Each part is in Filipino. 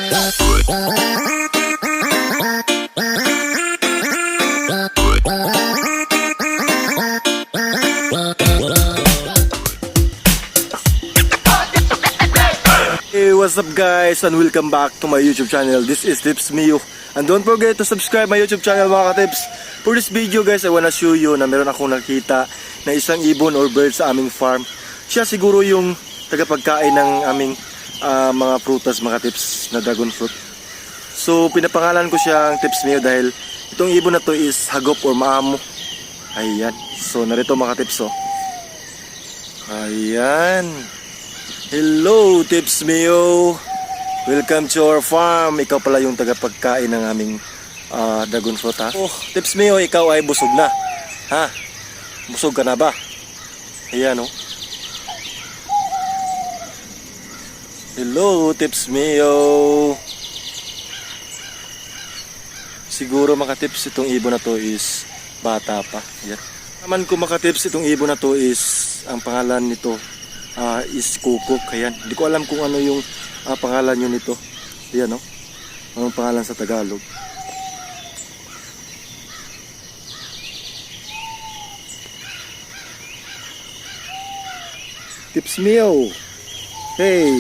Hey, what's up guys and welcome back to my YouTube channel. This is Tips Mio and don't forget to subscribe my YouTube channel mga ka-tips. For this video guys, I wanna show you na meron akong nakita na isang ibon or bird sa aming farm. Siya siguro yung tagapagkain ng aming mga prutas mga tips na dragon fruit. So pinapangalan ko siyang Tips Mio dahil itong ibon na to is hagop or maamo. Ayan, so narito mga tips oh. Ayan. Hello Tips Mio, welcome to our farm. Ikaw pala yung tagapagkain ng aming dragon fruit ha. Oh, Tips Mio, ikaw ay busog na ha? Busog ka na ba? Ayan oh. Hello Tips Mio. Siguro mga tips itong ibon na to is bata pa. Ayan. Naman ko mga tips itong ibon na to is ang pangalan nito is Kukuk. Ayan. Hindi ko alam kung ano yung pangalan nyo nito. Ayan o. Anong pangalan sa Tagalog. Tips Mio. Hey.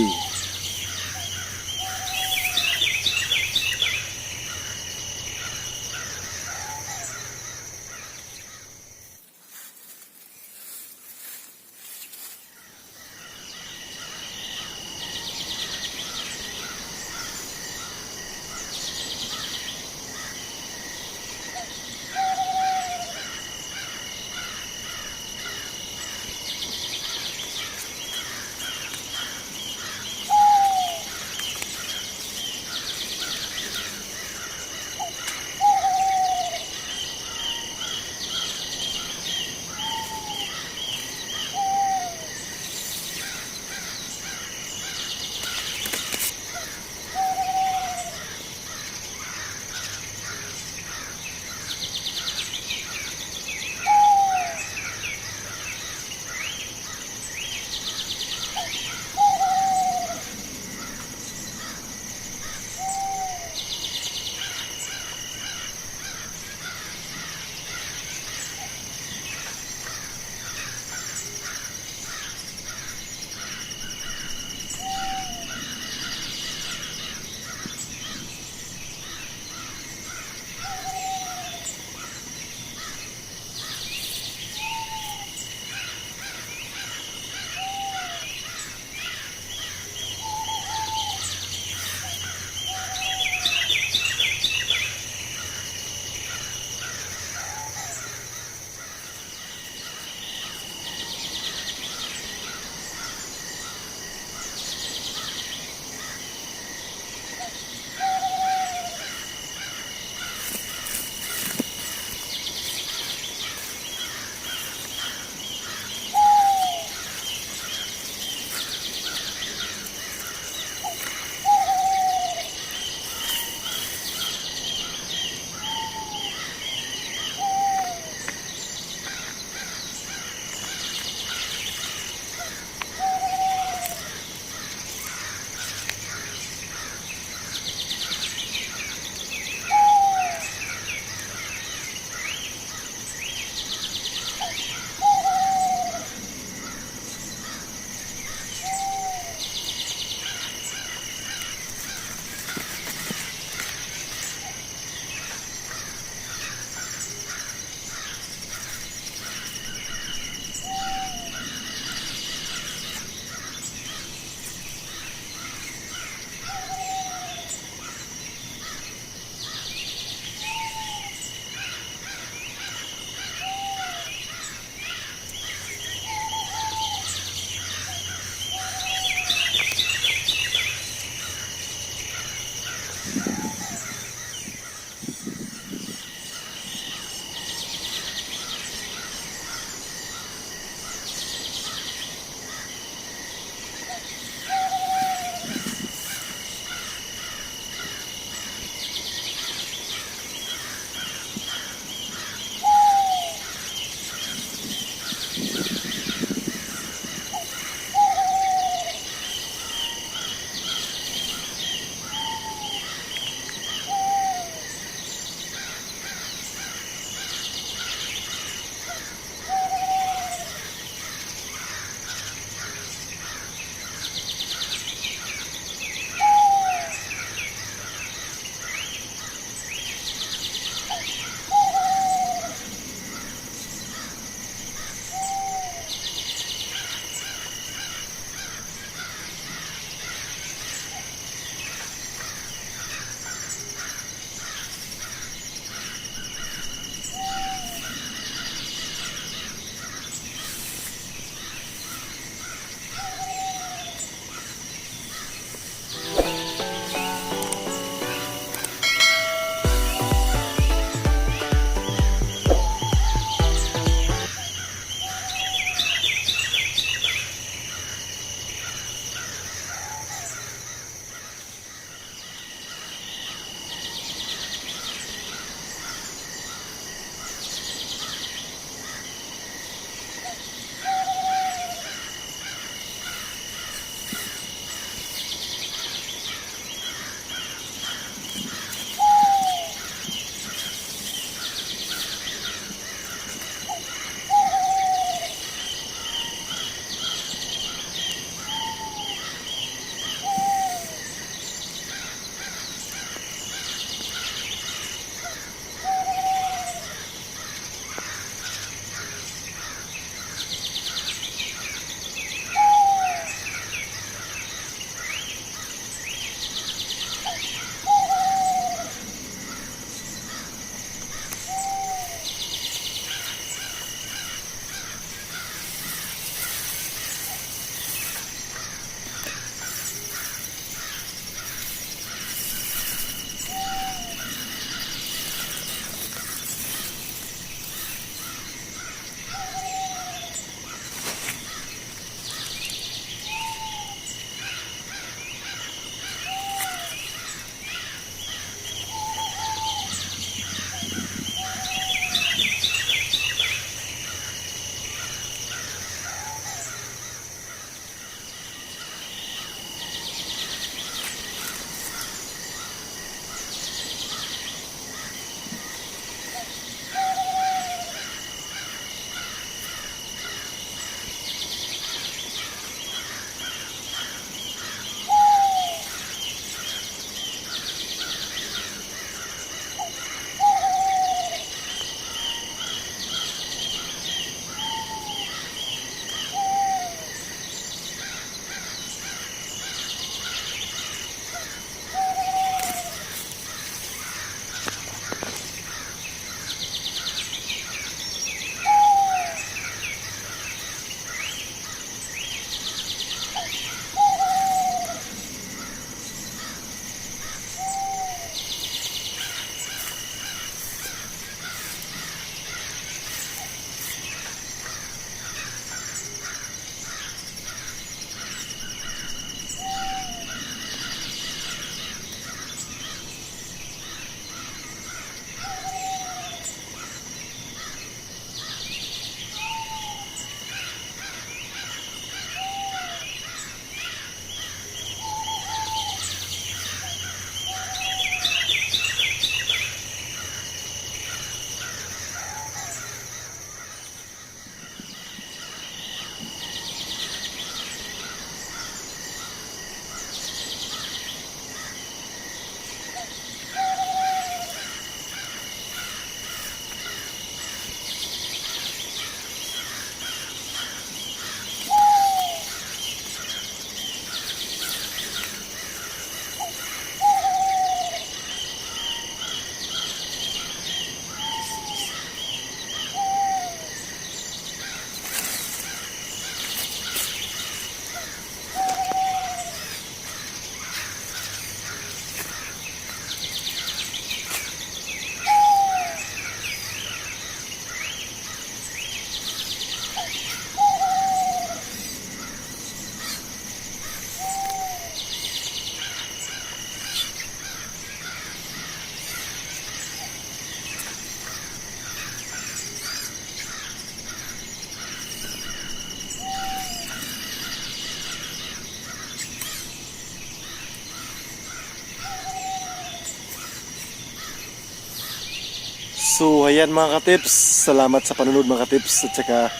So ayan mga katips, salamat sa panunod mga katips. At saka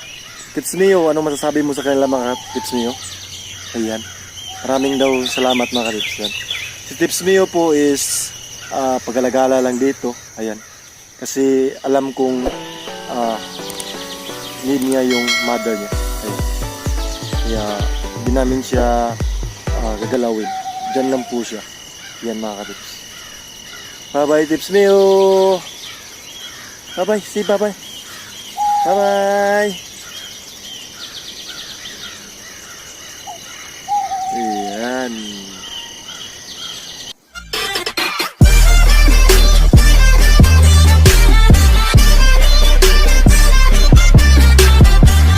Tips Mio, ano masasabi mo sa kanila mga Tips Mio? Ayan, maraming daw salamat mga katips. Yan. Si Tips Mio po is pag-alagala lang dito. Ayan, kasi alam kong need niya yung mother niya. Ayan. Kaya di namin siya gagalawin. Diyan lang po siya. Yan mga katips. Bye bye Tips Mio. Bye bye. Say bye bye. Bye bye.